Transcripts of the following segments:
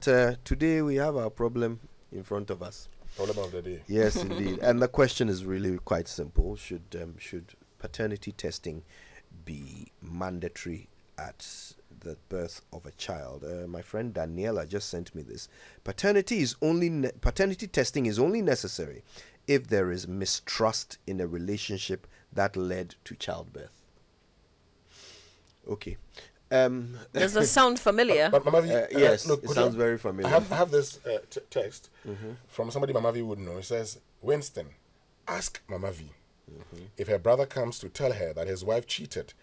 Today we have our problem in front of us. Problem of the day. Yes, indeed. And the question is really quite simple: should paternity testing be mandatory at the birth of a child? My friend Daniela just sent me this. Paternity testing is only necessary if there is mistrust in a relationship that led to childbirth. Okay. Does that sound familiar? But Mama V, yes, look, it sounds very familiar. I have this text from somebody Mama V would know. It says, Winston, ask Mama V if her brother comes to tell her that his wife cheated,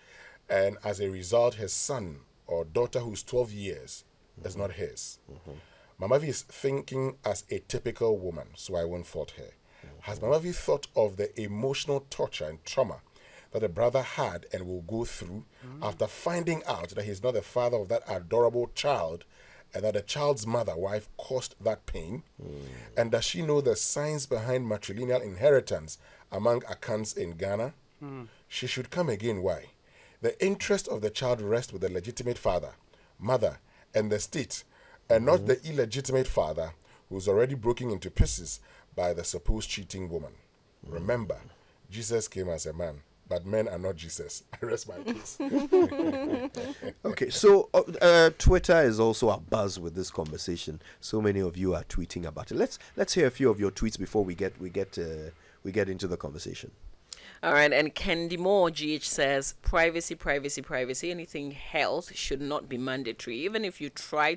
and as a result, his son or daughter who's 12 years is not his. Mama V is thinking as a typical woman, so I won't fault her. Has Mama V thought of the emotional torture and trauma that the brother had and will go through after finding out that he's not the father of that adorable child, and that the child's mother, wife, caused that pain? And does she know the science behind matrilineal inheritance among Akans in Ghana? She should come again. Why? The interest of the child rests with the legitimate father, mother, and the state, and not the illegitimate father who's already broken into pieces by the supposed cheating woman. Remember, Jesus came as a man, but men are not Jesus. I rest my case. Okay, so Twitter is also abuzz with this conversation. So many of you are tweeting about it. Let's hear a few of your tweets before we get into the conversation. All right, and Candy Moore GH says privacy, privacy, privacy. Anything health should not be mandatory. Even if you try,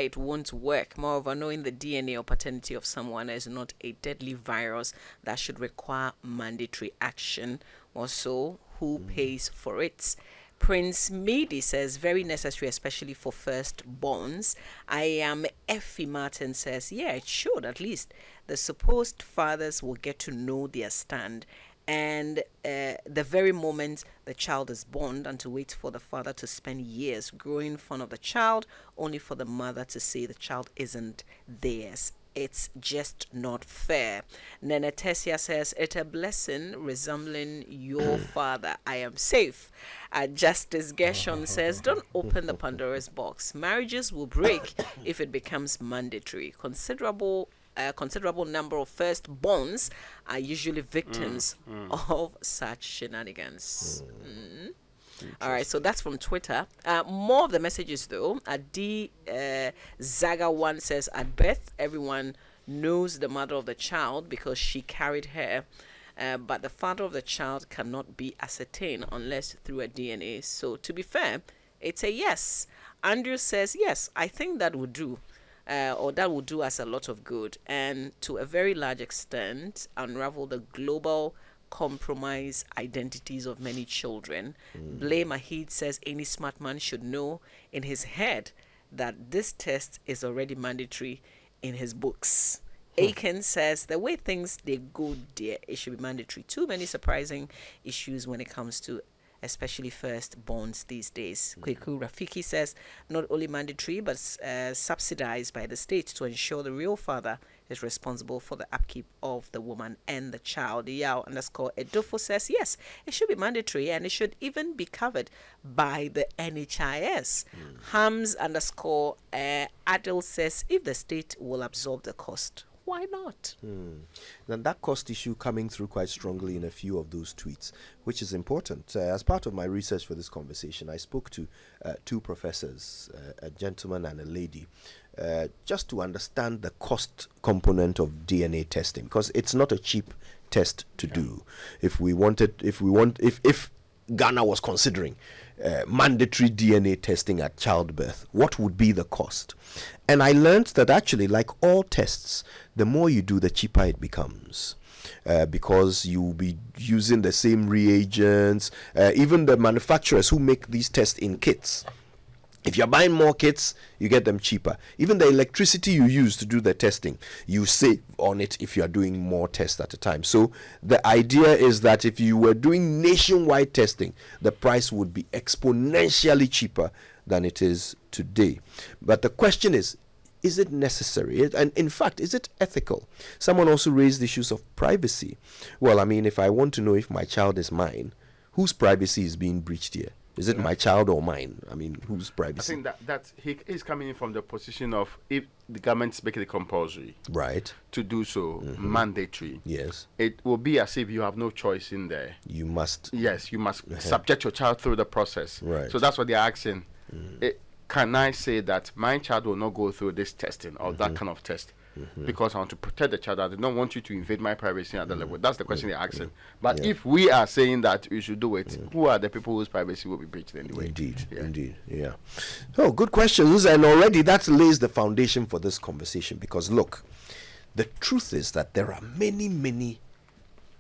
it won't work. Moreover, knowing the DNA or paternity of someone is not a deadly virus that should require mandatory action. Also, who pays for it? Prince Medi says, very necessary, especially for firstborns. I am Effie Martin says, yeah, it should. At least the supposed fathers will get to know their stand. And the very moment the child is born, and to wait for the father to spend years growing in front of the child, only for the mother to say the child isn't theirs. It's just not fair. Nene Tessia says, it's a blessing resembling your father. I am safe. Justice Gershon says, don't open the Pandora's box. Marriages will break if it becomes mandatory. Considerable number of firstborns are usually victims of such shenanigans. All right, so that's from Twitter. More of the messages, though. D. Zaga1 says, at birth, everyone knows the mother of the child because she carried her. But the father of the child cannot be ascertained unless through a DNA. So, to be fair, it's a yes. Andrew says, yes, I think that would do. Or that will do us a lot of good, and to a very large extent unravel the global compromise identities of many children. Blame Mahid says any smart man should know in his head that this test is already mandatory in his books. Aiken says the way things they go there, it should be mandatory. Too many surprising issues when it comes to especially firstborns these days. Kweku Rafiki says not only mandatory but subsidized by the state to ensure the real father is responsible for the upkeep of the woman and the child. Yao_Edofo says yes, it should be mandatory and it should even be covered by the NHIS. Hams_Adil says if the state will absorb the cost, why not? Then that cost issue coming through quite strongly in a few of those tweets, which is important. As part of my research for this conversation, I spoke to two professors, a gentleman and a lady, just to understand the cost component of DNA testing, because it's not a cheap test to do. If Ghana was considering mandatory DNA testing at childbirth, what would be the cost? And I learned that actually, like all tests, the more you do, the cheaper it becomes. Because you'll be using the same reagents, even the manufacturers who make these tests in kits. If you're buying more kits, you get them cheaper. Even the electricity you use to do the testing, you save on it if you're doing more tests at a time. So the idea is that if you were doing nationwide testing, the price would be exponentially cheaper than it is today. But the question is it necessary? And in fact, is it ethical? Someone also raised issues of privacy. Well, I mean, if I want to know if my child is mine, whose privacy is being breached here? Is it my child or mine? I mean, whose I privacy? think that he is coming in from the position of, if the government's making it compulsory Right. to do so, mandatory, Yes. it will be as if you have no choice in there. You must. Yes, you must subject your child through the process. Right. So that's what they're asking. Can I say that my child will not go through this testing or that kind of test? Because I want to protect the child. I don't want you to invade my privacy at that level. That's the question they're asking. But Yeah. if we are saying that we should do it, who are the people whose privacy will be breached anyway? Indeed, Yeah. indeed, yeah. Oh, good questions, and already that lays the foundation for this conversation. Because look, the truth is that there are many, many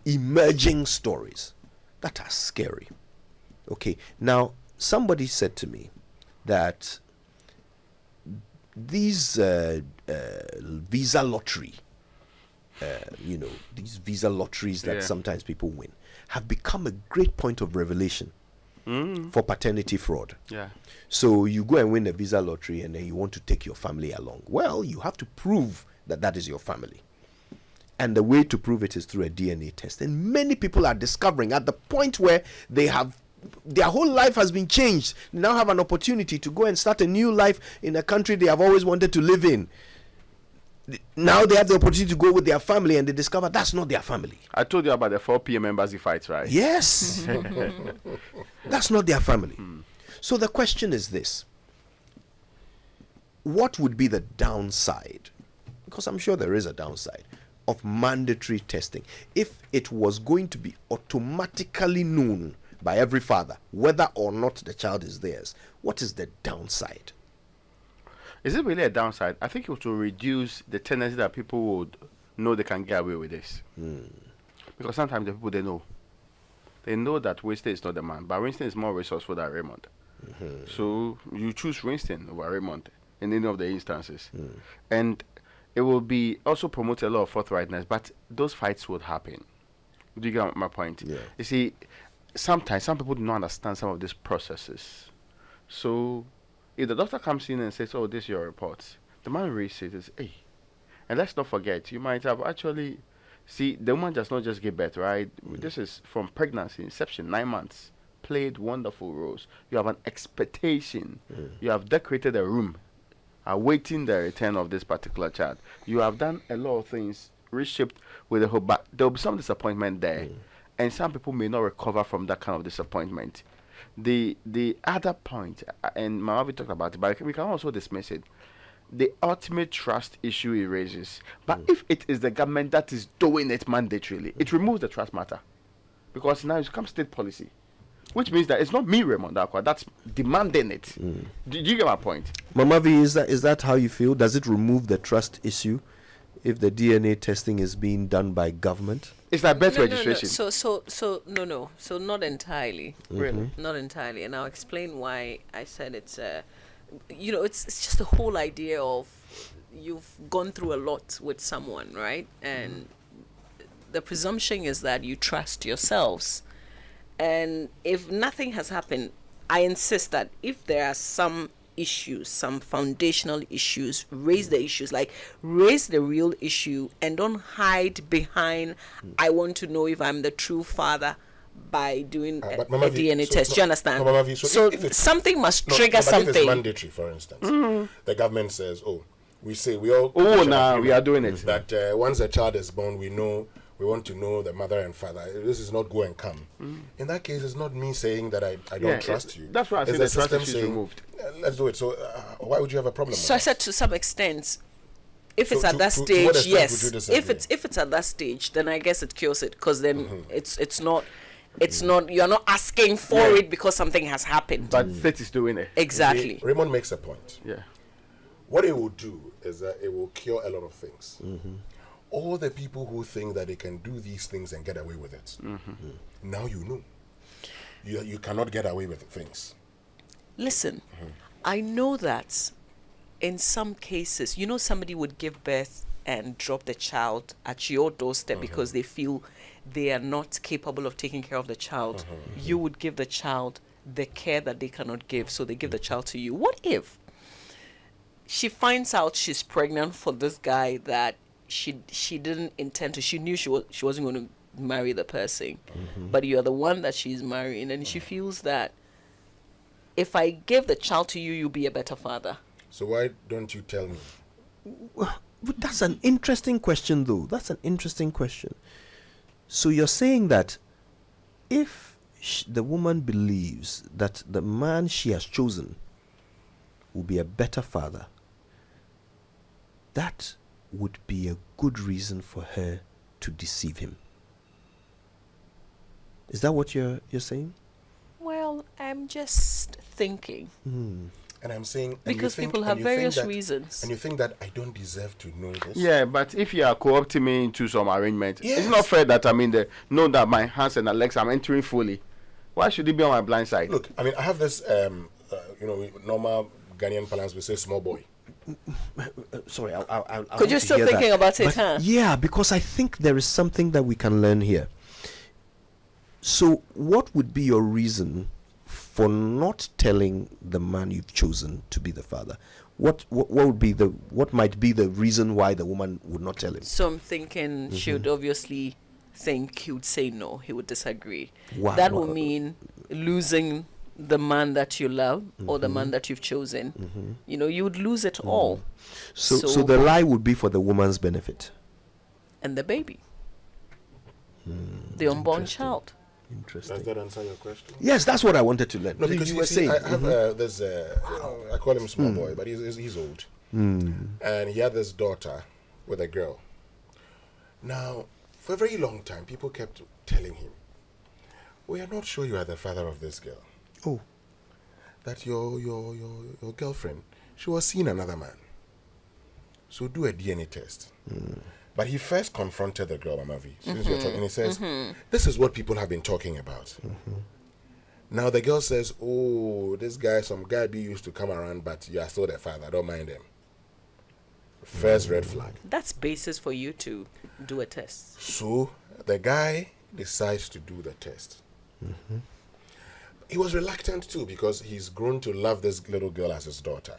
emerging stories that are scary. Okay, now somebody said to me that these visa lottery, these visa lotteries that Yeah. sometimes people win, have become a great point of revelation for paternity fraud. Yeah. So you go and win a visa lottery and then you want to take your family along. Well, you have to prove that that is your family. And the way to prove it is through a DNA test. And many people are discovering at the point where their whole life has been changed. They now have an opportunity to go and start a new life in a country they have always wanted to live in. Now they have the opportunity to go with their family and they discover that's not their family. I told you about the 4 p.m. embassy fights, right? Yes. That's not their family. So the question is this: what would be the downside? Because I'm sure there is a downside of mandatory testing. If it was going to be automatically known by every father whether or not the child is theirs, what is the downside? Is it really a downside? I think it will reduce the tendency that people would know they can get away with this. Because sometimes the people, they know that Winston is not the man, but Winston is more resourceful than Raymond. So you choose Winston over Raymond in any of the instances. And it will be also promote a lot of forthrightness, but those fights would happen. Do you get my point? Yeah. You see, sometimes some people do not understand some of these processes. So if the doctor comes in and says, "Oh, this is your report," the man reads it and says, "Hey," and let's not forget, you might have actually, see, the woman does not just give birth, right? This is from pregnancy, inception, 9 months, played wonderful roles. You have an expectation. You have decorated a room, awaiting the return of this particular child. You have done a lot of things, reshaped with the hope, but there will be some disappointment there, and some people may not recover from that kind of disappointment. The other point, and Mamavi talked about it, but we can also dismiss it, the ultimate trust issue it raises. But if it is the government that is doing it mandatorily, it removes the trust matter, because now it's become state policy, which means that it's not me, Raymond Aqua, that's demanding it. Do you get my point? Mama V, is that how you feel? Does it remove the trust issue if the DNA testing is being done by government? It's like birth No. registration. So not entirely. Really? Not entirely, and I'll explain why I said it's it's just the whole idea of you've gone through a lot with someone, right? And the presumption is that you trust yourselves, and if nothing has happened, I insist that if there are some issues, some foundational issues, raise the issues, like raise the real issue, and don't hide behind I want to know if I'm the true father by doing a but Mama V, DNA so test. no, Do you understand? no, Mama V, so if it's- something must No, trigger but if it's something. mandatory, for instance, the government says, "Oh, we all Oh, reach an now we agreement are doing it. that once a child is born, we want to know the mother and father. This is not go and come." In that case, it's not me saying that I don't Yeah, trust you. that's why I It's say the the trust system issue is saying, removed. Let's do it. So why would you have a problem? So I with said to some extent, if So it's at to- that to what stage, extent would yes. you disagree? If it's at that stage, then I guess it cures it, because then it's not you're not asking for Yeah. it because something has happened. But state is doing it. that? Exactly. See, Raymond makes a point. Yeah. What it will do is that it will cure a lot of things. All the people who think that they can do these things and get away with it, now you know. You cannot get away with things. Listen, I know that in some cases, somebody would give birth and drop the child at your doorstep because they feel they are not capable of taking care of the child. You would give the child the care that they cannot give, so they give the child to you. What if she finds out she's pregnant for this guy that she didn't intend to? She knew she wasn't going to marry the person, but you're the one that she's marrying, and she feels that if I give the child to you, you'll be a better father. So why don't you tell me? But that's an interesting question, though. That's an interesting question. So you're saying that if the woman believes that the man she has chosen will be a better father, that would be a good reason for her to deceive him. Is that what you're saying? Well, I'm just thinking. And I'm saying... Because people have various reasons. And you think that I don't deserve to know this? Yeah, but if you are co-opting me into some arrangement, Yes. it's not fair that know that my hands and legs I'm entering fully. Why should it be on my blind side? Look, I mean, I have this, normal Ghanaian parlance, we say small boy. Sorry, I Could you still thinking about it, huh? Yeah, because I think there is something that we can learn here. So, what would be your reason for not telling the man you've chosen to be the father? What might be the reason why the woman would not tell him? So I'm thinking she would obviously think he would say no, he would disagree. Wow. That would mean losing the man that you love or the man that you've chosen. You would lose it all. So the lie would be for the woman's benefit. And the baby. The unborn child. Interesting. Does that answer your question? Yes, that's what I wanted to learn. No, because you you were see, saying. I have this, I call him small boy, but he's old. And he had this daughter with a girl. Now, for a very long time, people kept telling him, we are not sure you are the father of this girl. Oh. That your girlfriend, she was seeing another man. So do a DNA test. But he first confronted the girl, Mama V, since you're talking, and he says, this is what people have been talking about. Now the girl says, oh, this guy, some guy B used to come around, but you are still the father, don't mind him. First red flag. That's basis for you to do a test. So the guy decides to do the test. He was reluctant too because he's grown to love this little girl as his daughter.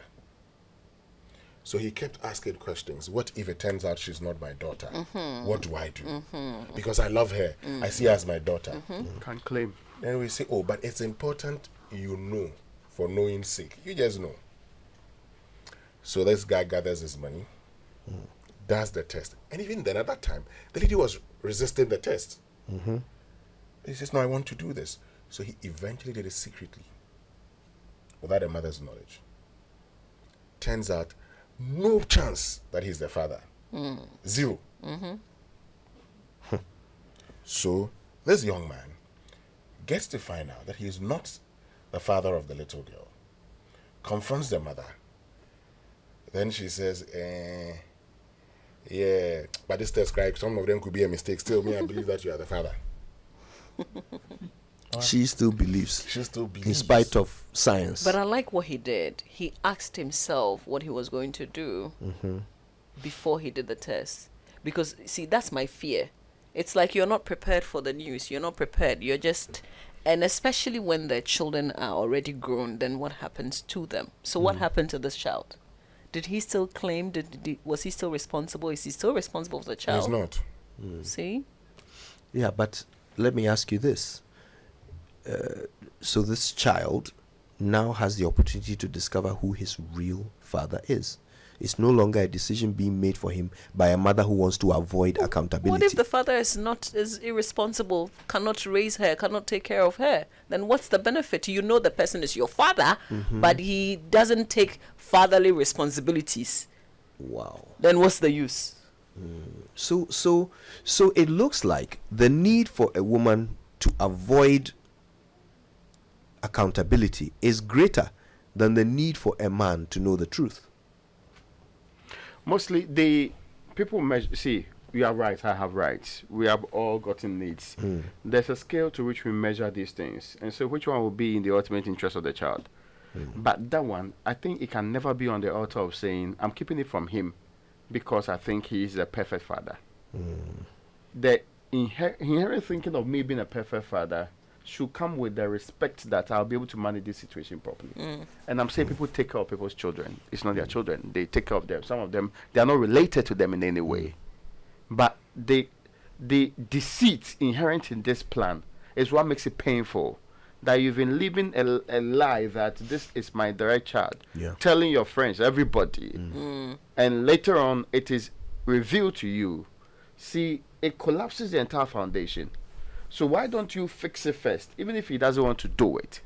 So he kept asking questions. What if it turns out she's not my daughter? What do I do? Because I love her. I see her as my daughter. Can't claim. Then we say, oh, but it's important you know for knowing sake. You just know. So this guy gathers his money, does the test. And even then, at that time, the lady was resisting the test. He says, no, I want to do this. So he eventually did it secretly, without the mother's knowledge. Turns out, no chance that he's the father. Zero. So this young man gets to find out that he is not the father of the little girl. Confronts the mother. Then she says, yeah, but this test, right, some of them could be a mistake. Still, me, I believe that you are the father. She still believes. She still believes. In spite of science. But I like what he did. He asked himself what he was going to do before he did the test. Because, see, that's my fear. It's like you're not prepared for the news. You're not prepared. You're just... And especially when the children are already grown, then what happens to them? So what happened to this child? Did he still claim? Was he still responsible? Is he still responsible for the child? He's not. See? Yeah, but let me ask you this. So this child now has the opportunity to discover who his real father is. It's no longer a decision being made for him by a mother who wants to avoid accountability. What if the father is irresponsible, cannot raise her, cannot take care of her? Then what's the benefit? You know the person is your father, but he doesn't take fatherly responsibilities. Wow. Then what's the use? So it looks like the need for a woman to avoid accountability is greater than the need for a man to know the truth. Mostly, the people measure. See, you are right. I have rights. We have all gotten needs. There's a scale to which we measure these things, and so which one will be in the ultimate interest of the child? But that one, I think it can never be on the altar of saying, I'm keeping it from him because I think he is a perfect father. The inherent thinking of me being a perfect father should come with the respect that I'll be able to manage this situation properly. And I'm saying people take care of people's children. It's not their children. They take care of them. Some of them, they are not related to them in any way. But the deceit inherent in this plan is what makes it painful. that you've been living a lie that this is my direct child, Yeah. telling your friends, everybody, and later on it is revealed to you, see, it collapses the entire foundation. So why don't you fix it first, even if he doesn't want to do it?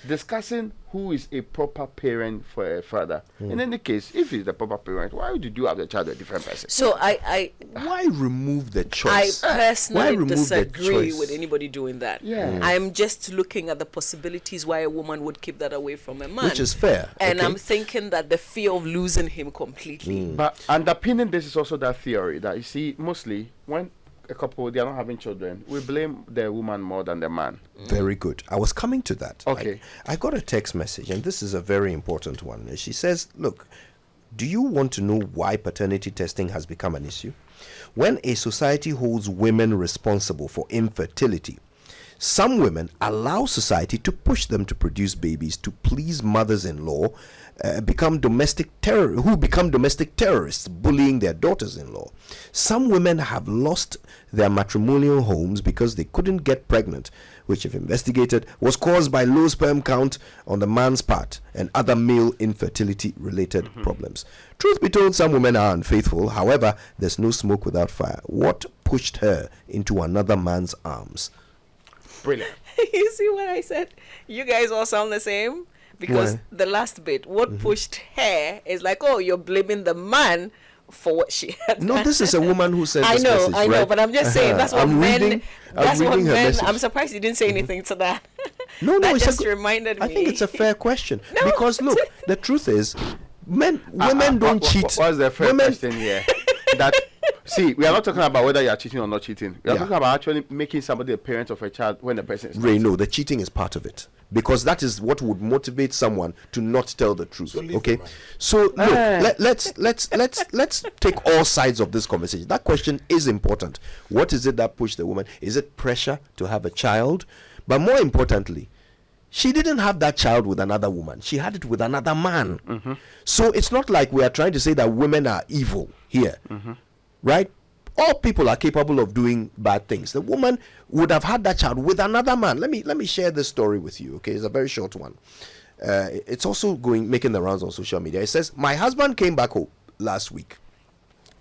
Discussing who is a proper parent for a father. In any case, if he's the proper parent, why would you have the child with a different person? So Why remove the I choice? Why personally remove the disagree choice? with anybody doing that. Yeah. I'm just looking at the possibilities why a woman would keep that away from a man. Which is fair. And okay? I'm thinking that the fear of losing him completely. But underpinning this is also that theory that you see, mostly when a couple they are not having children, we blame the woman more than the man. Very good. I was coming to that. Okay. I got a text message, and this is a very important one. She says, look, do you want to know why paternity testing has become an issue? When a society holds women responsible for infertility, some women allow society to push them to produce babies to please mothers-in-law, who become domestic terrorists, bullying their daughters-in-law. Some women have lost their matrimonial homes because they couldn't get pregnant, which, if investigated, was caused by low sperm count on the man's part and other male infertility-related problems. Truth be told, some women are unfaithful. However, there's no smoke without fire. What pushed her into another man's arms? Brilliant. You see what I said? You guys all sound the same? Because Why? the last bit, what pushed her is like, oh, you're blaming the man for what she had No, done. this is a woman who said this message, I know, right? but I'm just saying that's what I'm men. reading That's what her men. message. I'm surprised you didn't say anything to that. No, that it's just a good- reminded me. I think it's a fair question. No. Because look, the truth is, women don't cheat. What's the first Women- question here? That see, we are not talking about whether you are cheating or not cheating. We are Yeah. talking about actually making somebody a parent of a child when the person is not. Ray, no, the cheating is part of it, because that is what would motivate someone to not tell the truth. So leave Okay, the man. so look, let's take all sides of this conversation. That question is important. What is it that pushed the woman? Is it pressure to have a child? But more importantly, she didn't have that child with another woman. She had it with another man. So it's not like we are trying to say that women are evil here, right? All people are capable of doing bad things. The woman would have had that child with another man. Let me share this story with you. Okay, it's a very short one. It's also making the rounds on social media. It says, my husband came back home last week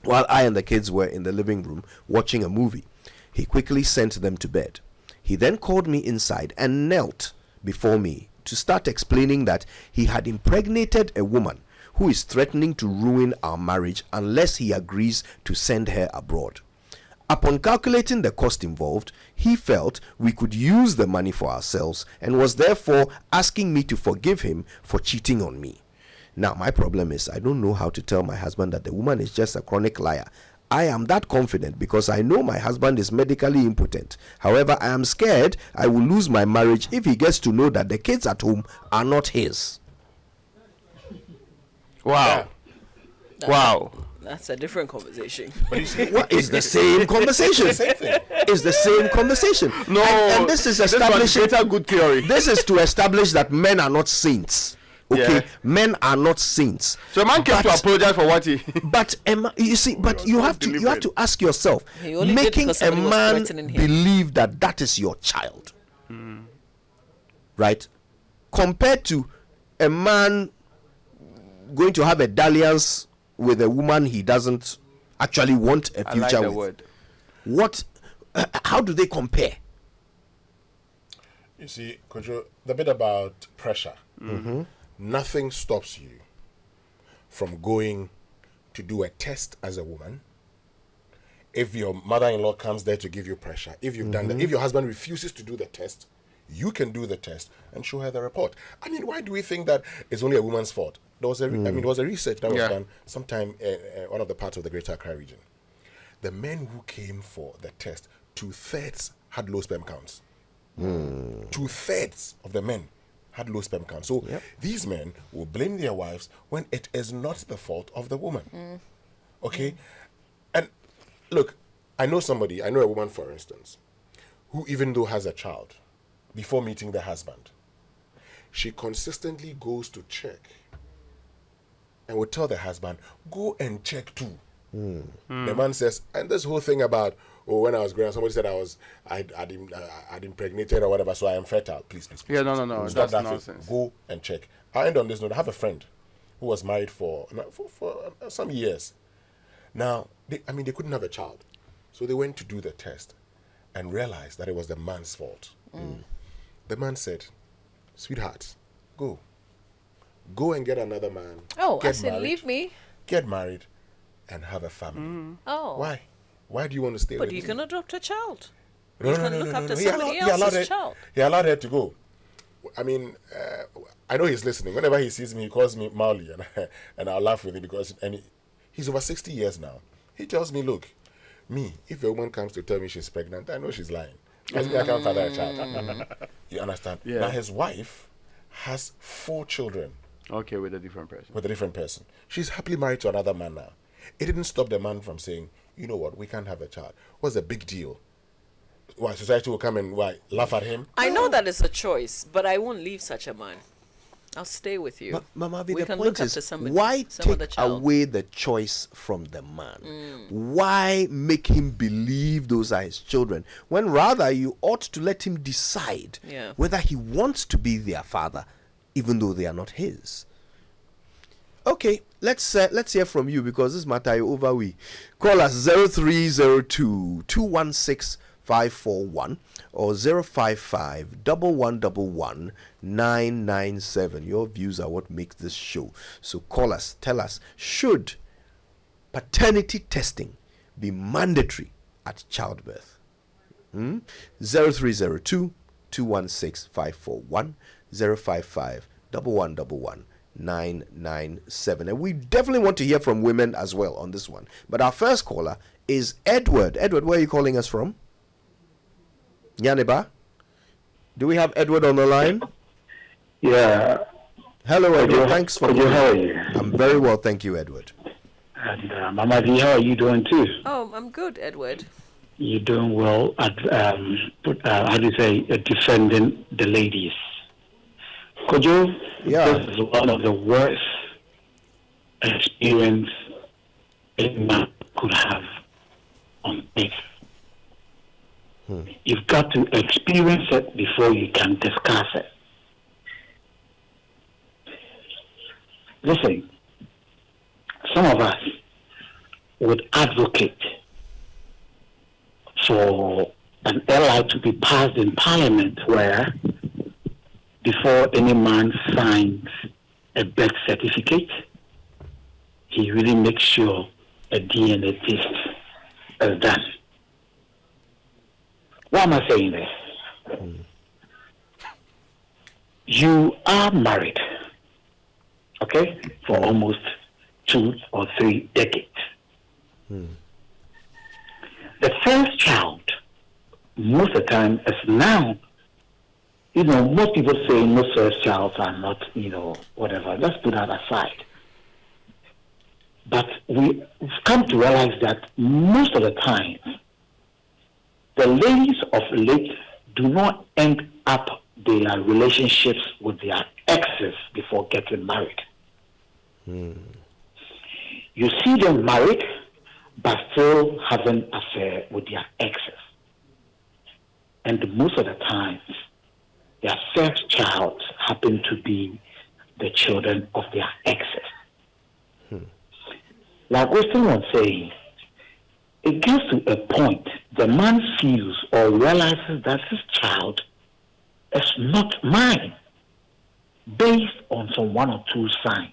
while I and the kids were in the living room watching a movie. He quickly sent them to bed. He then called me inside and knelt before me to start explaining that he had impregnated a woman who is threatening to ruin our marriage unless he agrees to send her abroad. Upon calculating the cost involved, he felt we could use the money for ourselves and was therefore asking me to forgive him for cheating on me. Now, my problem is I don't know how to tell my husband that the woman is just a chronic liar. I am that confident because I know my husband is medically impotent. However, I am scared I will lose my marriage if he gets to know that the kids at home are not his. Wow. Wow. That's a different conversation. But you see, What is the same conversation? same thing. It's the same conversation. No, and this is establishing. This was a good theory. This is to establish that men are not saints. Okay, Yeah. men are not saints. So a man came to But- apologize for what he. But you see, but you have to ask yourself, He only did making because a somebody was man threatening him. believe that is your child, right? Compared to a man going to have a dalliance with a woman he doesn't actually want a I future like the with. word. What? How do they compare? You see, Kojo, the bit about pressure. Nothing stops you from going to do a test as a woman. If your mother-in-law comes there to give you pressure, if you've done that, if your husband refuses to do the test, you can do the test and show her the report. I mean, why do we think that it's only a woman's fault? There was there was a research that was Yeah. done sometime one of the parts of the Greater Accra region. The men who came for the test, 2/3 had low sperm counts. 2/3 of the men had low sperm count. So these men will blame their wives when it is not the fault of the woman. Okay? And look, I know a woman, for instance, who even though has a child, before meeting the husband, she consistently goes to check and will tell the husband, go and check too. The man says, and this whole thing about, oh, when I was growing up, somebody said I'd impregnated or whatever, so I am fertile. Please. Yeah, no. It's not That's that nonsense. Go and check. I end on this note. I have a friend who was married for some years. Now, they couldn't have a child. So they went to do the test and realized that it was the man's fault. The man said, sweetheart, go and get another man. Oh, get I said, married, leave me. Get married and have a family. Oh. Why? Why do you want to stay But with you me? can adopt a child. No, You can look after somebody He allowed else's child. He allowed her to go. I mean, I know he's listening. Whenever he sees me, he calls me Mauli, and I'll laugh with him because he's over 60 years now. He tells me, look, if a woman comes to tell me she's pregnant, I know she's lying. Because I can't father a child. You understand? Yeah. Now, his wife has 4 children. Okay, with a different person. With a different person. She's happily married to another man now. It didn't stop the man from saying, you know what, we can't have a child. What's the big deal? Why, society will come and laugh at him? I know that it's a choice, but I won't leave such a man. I'll stay with you. Mama, We the can point look after is, somebody, why some other take child. away the choice from the man? Why make him believe those are his children when rather you ought to let him decide Yeah. whether he wants to be their father, even though they are not his? Okay, let's hear from you because this matter is over. We call us 0302 216 541 or 055 1111 997. Your views are what makes this show. So call us, tell us, should paternity testing be mandatory at childbirth? 0302 216 541 055 1111 997. And we definitely want to hear from women as well on this one. But our first caller is Edward. Edward, where are you calling us from? Yaniba? Do we have Edward on the line? Yeah. Hello, Edward. Thanks for calling. How are you? I'm very well, thank you, Edward. And Mama V, how are you doing too? Oh, I'm good, Edward. You're doing well at how do you say defending the ladies. Could you? Yeah. This is one of the worst experience a man could have on earth. You've got to experience it before you can discuss it. Listen, some of us would advocate for an LI to be passed in Parliament where before any man signs a birth certificate, he really makes sure a DNA test is done. Why am I saying this? You are married, okay, for almost 2 or 3 decades. The first child, most of the time, is now, most people say most first childs are not, whatever. Let's put that aside. But we've come to realize that most of the time, the ladies of late do not end up their relationships with their exes before getting married. You see them married, but still having an affair with their exes. And most of the times, their first child happen to be the children of their exes. Like Winston was saying, it gets to a point the man feels or realizes that his child is not mine based on some 1 or 2 signs.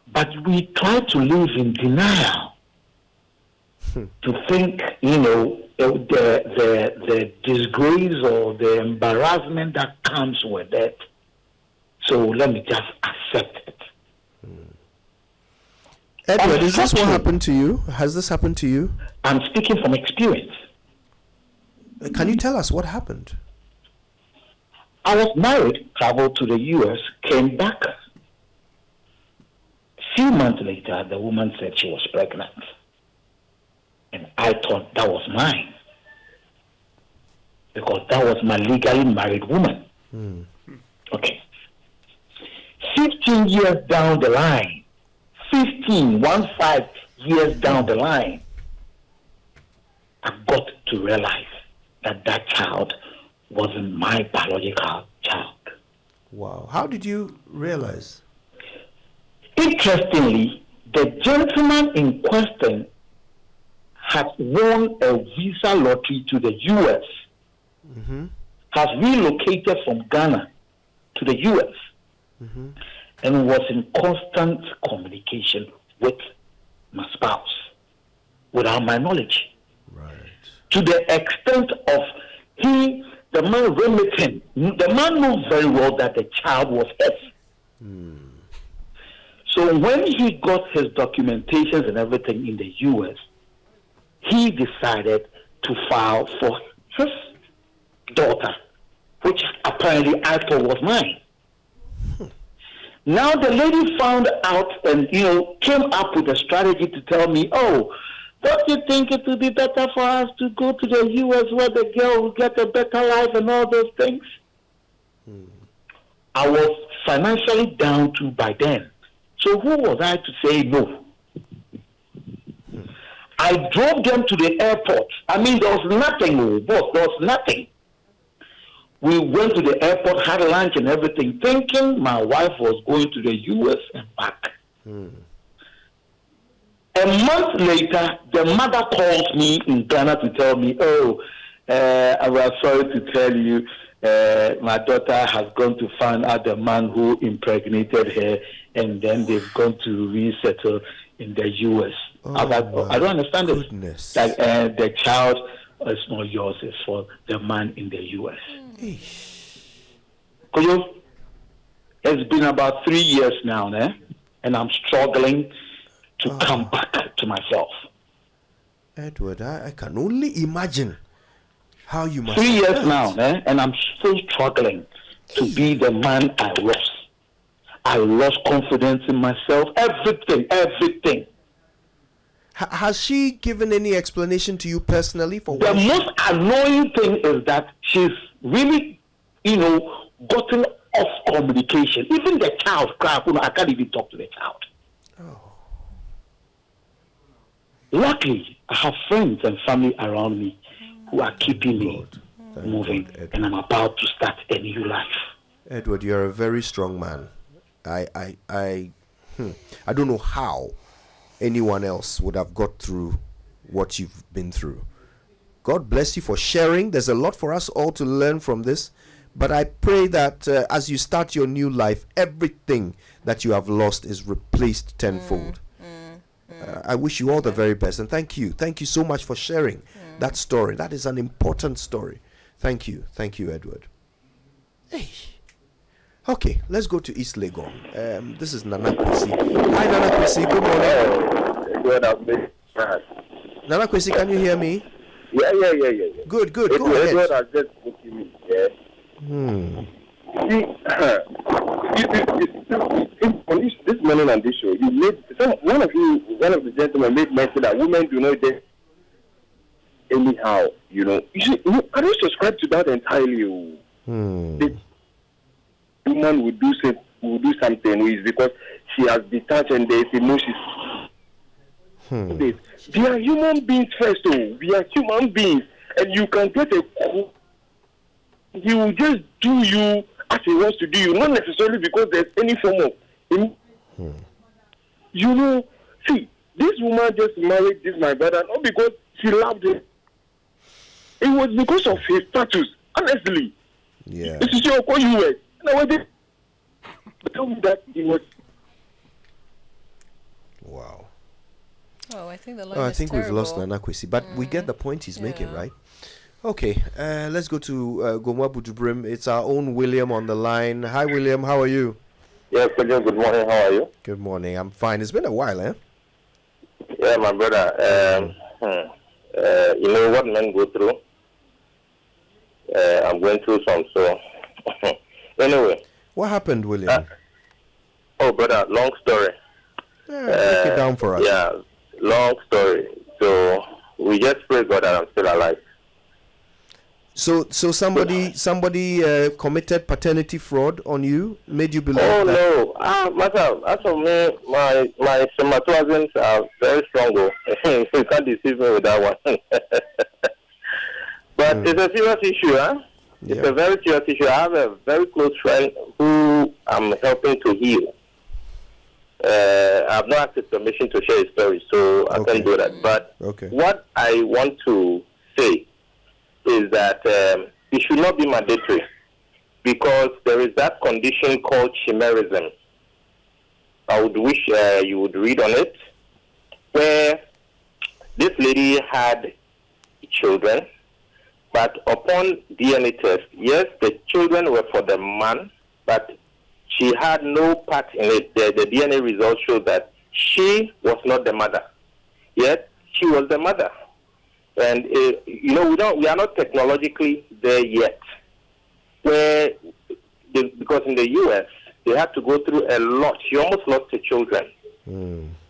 But we try to live in denial to think, the disgrace or the embarrassment that comes with it. So let me just accept it. Edward, is this what happened to you? Has this happened to you? I'm speaking from experience. Can you tell us what happened? I was married, traveled to the U.S., came back. A few months later, the woman said she was pregnant. And I thought that was mine. Because that was my legally married woman. Okay. 15 years down the line, 15 years down the line, I got to realize that that child wasn't my biological child. Wow. How did you realize? Interestingly, the gentleman in question has won a visa lottery to the U.S., has relocated from Ghana to the U.S., and was in constant communication with my spouse without my knowledge. Right. To the extent of the man remitting. The man knew very well that the child was his. So when he got his documentations and everything in the U.S., he decided to file for his daughter, which apparently I thought was mine. Now the lady found out and, came up with a strategy to tell me, oh, don't you think it would be better for us to go to the U.S. where the girl will get a better life and all those things? I was financially down to by then. So who was I to say no? I drove them to the airport. I mean, there was nothing, boss. There was nothing. We went to the airport, had lunch and everything, thinking my wife was going to the U.S. and back. A month later, the mother calls me in Ghana to tell me, I was sorry to tell you, my daughter has gone to find out the man who impregnated her, and then they've gone to resettle in the U.S. I don't understand goodness. this. Like, the child is not yours, it's for the man in the U.S. It's been about 3 years now, and I'm struggling to come back to myself. Edward, I can only imagine how you must 3 years now, and I'm still struggling to be the man I was. I lost confidence in myself, everything. Has she given any explanation to you personally for the most annoying thing is that she's really, gotten off communication. Even the child cries, I can't even talk to the child. Luckily, I have friends and family around me who are keeping me moving, and I'm about to start a new life. Edward, you're a very strong man. I don't know how anyone else would have got through what you've been through. God bless you for sharing. There's a lot for us all to learn from this. But I pray that as you start your new life, everything that you have lost is replaced tenfold. I wish you all the very best. And thank you. Thank you so much for sharing that story. That is an important story. Thank you. Thank you, Edward. Hey. Okay, let's go to East Legon. This is Nana Kwesi. Hi, Nana Kwesi. Good morning. Good afternoon. Nana Kwesi, can you hear me? Yeah. Good. Go ahead. Edward has just spoken me. Yeah. This morning on this show, you made one of the gentlemen made mention that women do not date anyhow. You see, I don't subscribe to that entirely. The woman will do something is because she has detached and there's emotions. They are human beings first, though. We are human beings, and you can get a. He will just do you as he wants to do you, not necessarily because there's any form of. See, this woman just married this my brother not because she loved him. It was because of his status. Honestly, yeah. This is your U.S. No, tell me that he was. Wow. Oh, I think the line I is think terrible. we've lost Nana Kwesi, but we get the point he's making, right? Okay, let's go to Gomwa Butubrim. It's our own William on the line. Hi, William. How are you? Yes, good morning. How are you? Good morning. I'm fine. It's been a while, eh? Yeah, my brother. You know what men go through? I'm going through some, so... Anyway. What happened, William? Brother, long story. Break it down for us. Yeah, long story. So, we just pray God that I'm still alive. So somebody committed paternity fraud on you, made you believe Oh that. no, matter. As for me, my spermatozoans are very strong. You can't deceive me with that one. But it's a serious issue, huh? It's Yeah. a very serious issue. I have a very close friend who I'm helping to heal. I have not asked his permission to share his story, so I Okay. can't do that. But Okay. what I want to say is that it should not be mandatory, because there is that condition called chimerism. I would wish you would read on it, where this lady had children, but upon DNA test, yes, the children were for the man, but she had no part in it. The DNA results showed that she was not the mother, yet she was the mother. And we are not technologically there yet, because in the U.S. they had to go through a lot. She almost lost her children,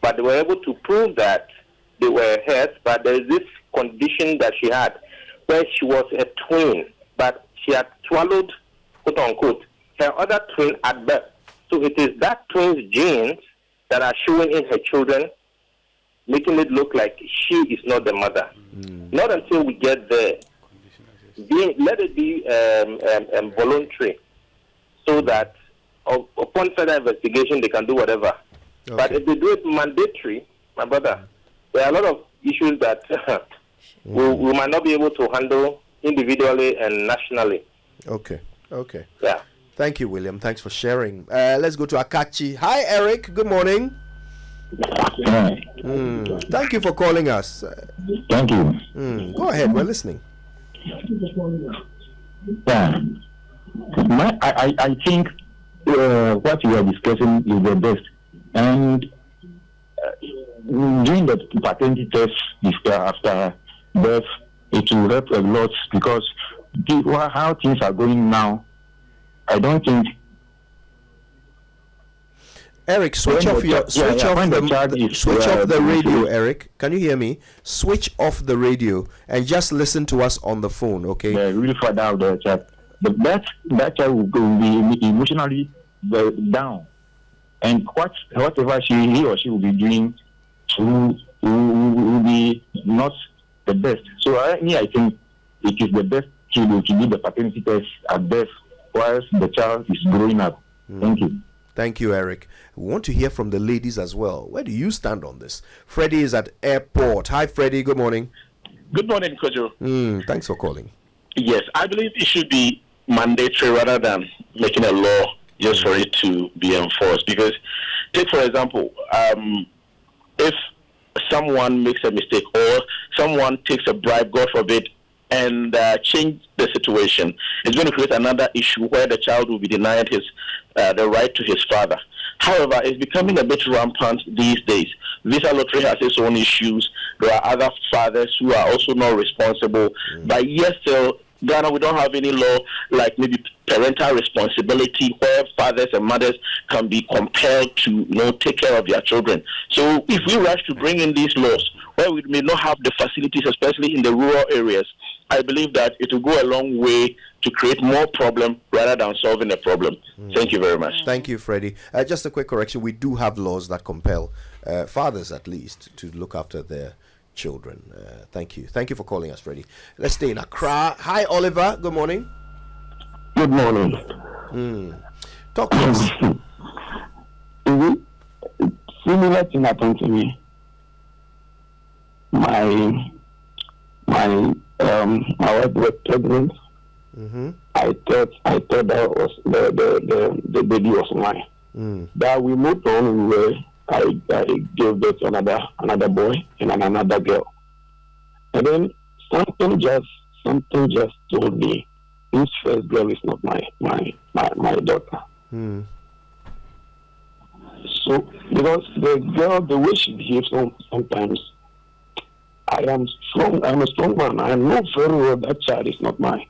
but they were able to prove that they were hers. But there is this condition that she had, where she was a twin, but she had swallowed, quote unquote, her other twin at birth. So it is that twin's genes that are showing in her children, making it look like she is not the mother. Not until we get there. Let it be voluntary, so that upon further investigation they can do whatever. Okay. But if they do it mandatory, my brother, there are a lot of issues that we might not be able to handle individually and nationally. Okay. Yeah. Thank you, William. Thanks for sharing. Let's go to Akachi. Hi, Eric. Good morning. Thank you for calling us. Thank you. Go ahead. We're listening. Yeah. I think what you are discussing is the best. And during the paternity test after birth, it will help a lot, because how things are going now, I don't think. Eric, switch off the radio. Eric, can you hear me? Switch off the radio and just listen to us on the phone, okay? Really far down the child. That child will be emotionally down, and whatever he or she will be doing will be not the best. So I think it is the best to do the paternity test at birth whilst the child is growing up. Thank you. Thank you, Eric. We want to hear from the ladies as well. Where do you stand on this? Freddie is at airport. Hi, Freddie. Good morning. Good morning, Kojo. Thanks for calling. Yes, I believe it should be mandatory rather than making a law just for it to be enforced. Because, take for example, if someone makes a mistake or someone takes a bribe, God forbid, and change the situation, it's going to create another issue where the child will be denied the right to his father. However, it's becoming a bit rampant these days. Visa lottery has its own issues. There are other fathers who are also not responsible. But yes, still, Ghana, we don't have any law like maybe parental responsibility where fathers and mothers can be compelled to take care of their children. So if we rush to bring in these laws where we may not have the facilities, especially in the rural areas, I believe that it will go a long way to create more problem rather than solving a problem. Thank you very much. Thank you, Freddie. Just a quick correction. We do have laws that compel fathers, at least, to look after their children. Thank you. Thank you for calling us, Freddie. Let's stay in Accra. Hi, Oliver. Good morning. Good morning. Talk to us. Similar thing happened to me. My wife was pregnant. I thought that was the baby was mine. But we moved on where I gave birth to another boy and another girl. And then something just told me this first girl is not my daughter. So because the girl, the way she behaves sometimes, I'm a strong man. I know very well that child is not mine.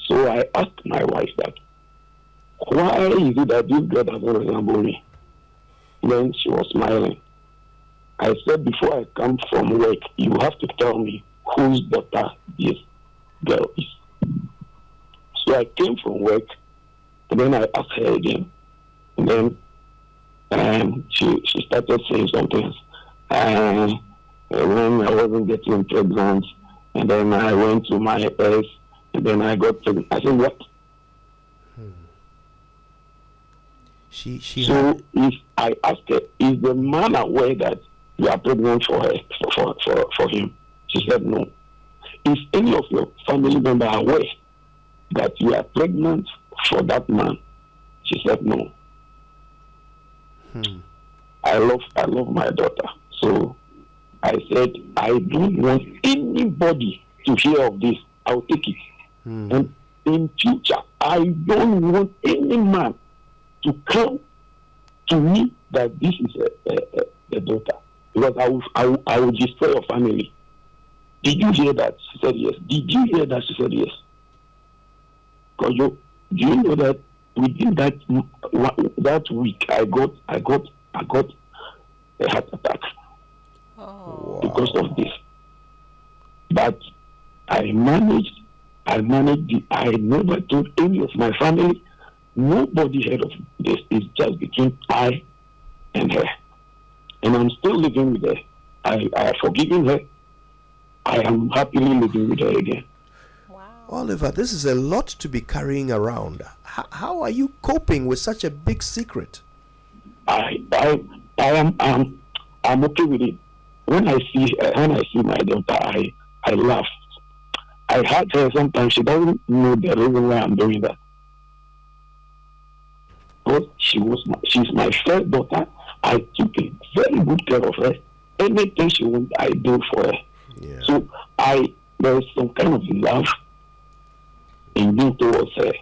So I asked my wife that, why is it that this girl doesn't resemble me? Then she was smiling. I said, before I come from work, you have to tell me whose daughter this girl is. So I came from work, and then I asked her again. And then she started saying some things. When I wasn't getting pregnant, and then I went to my ex, and then I got pregnant. I said, what? So if I asked her, is the man aware that you are pregnant for her, for him? She said no. Is any of your family member aware that you are pregnant for that man? She said no. I love my daughter. So I said, I don't want anybody to hear of this. I'll take it. And in future, I don't want any man to come to me that this is a daughter, because I will destroy your family. Did you hear that? She said yes. Did you hear that? She said yes. Because do you know that within that week I got a heart attack because of this. But I managed. I never told any of my family. Nobody heard of this. It's just between I and her. And I'm still living with her. I have forgiven her. I am happily living with her again. Wow. Oliver, this is a lot to be carrying around. How are you coping with such a big secret? I'm okay with it. When I see my daughter, I laugh. I hug her sometimes. She doesn't know the reason why I'm doing that. But she's my first daughter. I took a very good care of her. Anything she wants, I do for her. Yeah. So there's some kind of love in me towards her.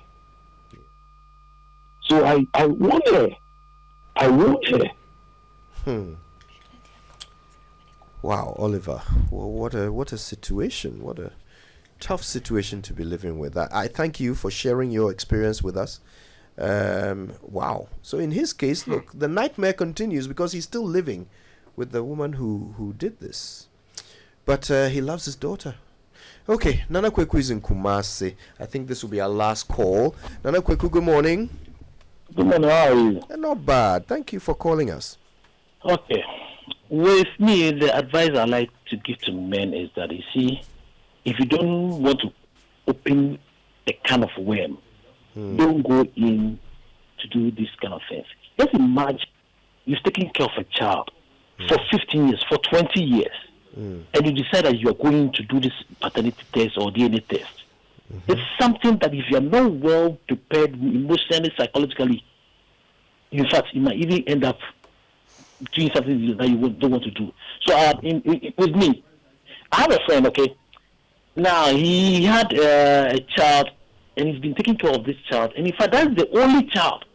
So I want her. I want her. Wow, Oliver, what a situation. What a tough situation to be living with. I thank you for sharing your experience with us. Wow. So in his case, look, the nightmare continues because he's still living with the woman who did this. But he loves his daughter. Okay, Nana Kweku is in Kumasi. I think this will be our last call. Nana Kweku, good morning. Good morning, how are you? Not bad. Thank you for calling us. Okay. With me, the advice I like to give to men is that, you see, if you don't want to open a can of worm, don't go in to do this kind of things. Just imagine you've taken care of a child for 15 years, for 20 years, and you decide that you are going to do this paternity test or DNA test. It's something that if you are not well prepared emotionally, psychologically, in fact, you might even end up doing something that you don't want to do. So with me, I have a friend, okay? Now, he had a child, and he's been taking care of this child. And in fact, that's the only child.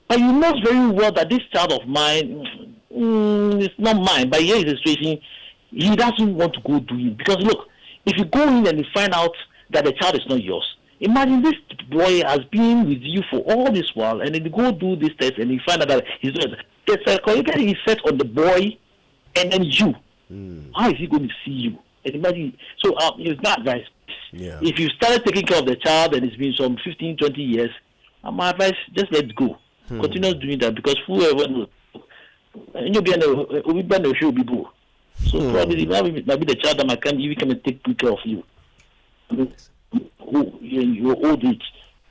But he knows very well that this child of mine, it's not mine. But here is the situation. He doesn't want to go do it. Because look, if you go in and you find out that the child is not yours, imagine this boy has been with you for all this while, and then you go do this test and you find out that he's not. The psychological effect on the boy and then you. How is he going to see you? And imagine, so it's not advice. Yeah. If you started taking care of the child and it's been some 15, 20 years, my advice, just let it go. Continue doing that, because whoever knows, and you'll be a show people. So probably it might be the child that might come and take good care of you. Your old age.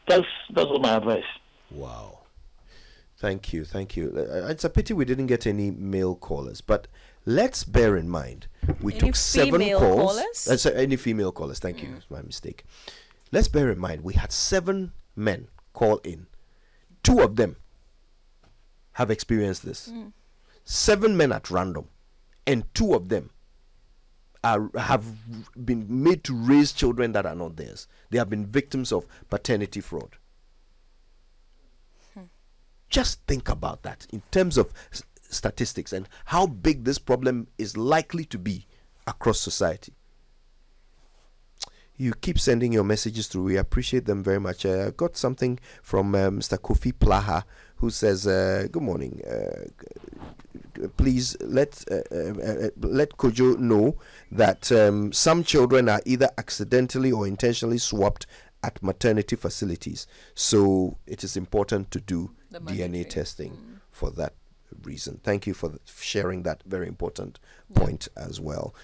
That's all my advice. Wow. Thank you. It's a pity we didn't get any male callers, but let's bear in mind we took 7 calls. Any female callers? Thank you. It's my mistake. Let's bear in mind we had 7 men call in. 2 of them have experienced this. 7 men at random, and 2 of them have been made to raise children that are not theirs. They have been victims of paternity fraud. Just think about that in terms of statistics and how big this problem is likely to be across society. You keep sending your messages through. We appreciate them very much. I got something from Mr. Kofi Plaha, who says, good morning. Please let Kojo know that some children are either accidentally or intentionally swapped at maternity facilities. So it is important to do The DNA mandatory. testing for that reason. Thank you for sharing that very important point as well.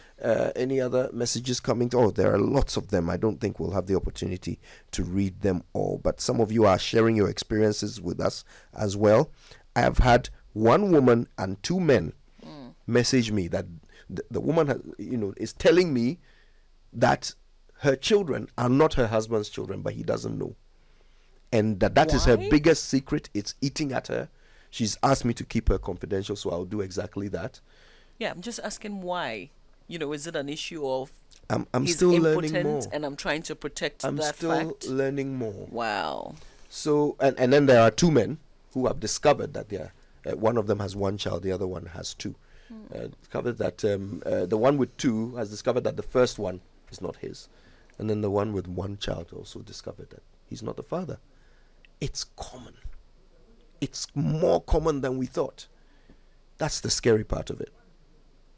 Any other messages coming? Oh, there are lots of them. I don't think we'll have the opportunity to read them all, but some of you are sharing your experiences with us as well. I have had one woman and two men message me that the woman has, is telling me that her children are not her husband's children, but he doesn't know, and that is her Why? biggest secret. It's eating at her. She's asked me to keep her confidential, so I'll do exactly that. Yeah, I'm just asking why. Is it an issue of I'm he's still impotent learning more. and I'm trying to protect I'm that still fact? learning more. Wow. So, and then there are two men who have discovered that they are, one of them has one child, the other one has two. Discovered that the one with two has discovered that the first one is not his, and then the one with one child also discovered that he's not the father. It's common. It's more common than we thought. That's the scary part of it.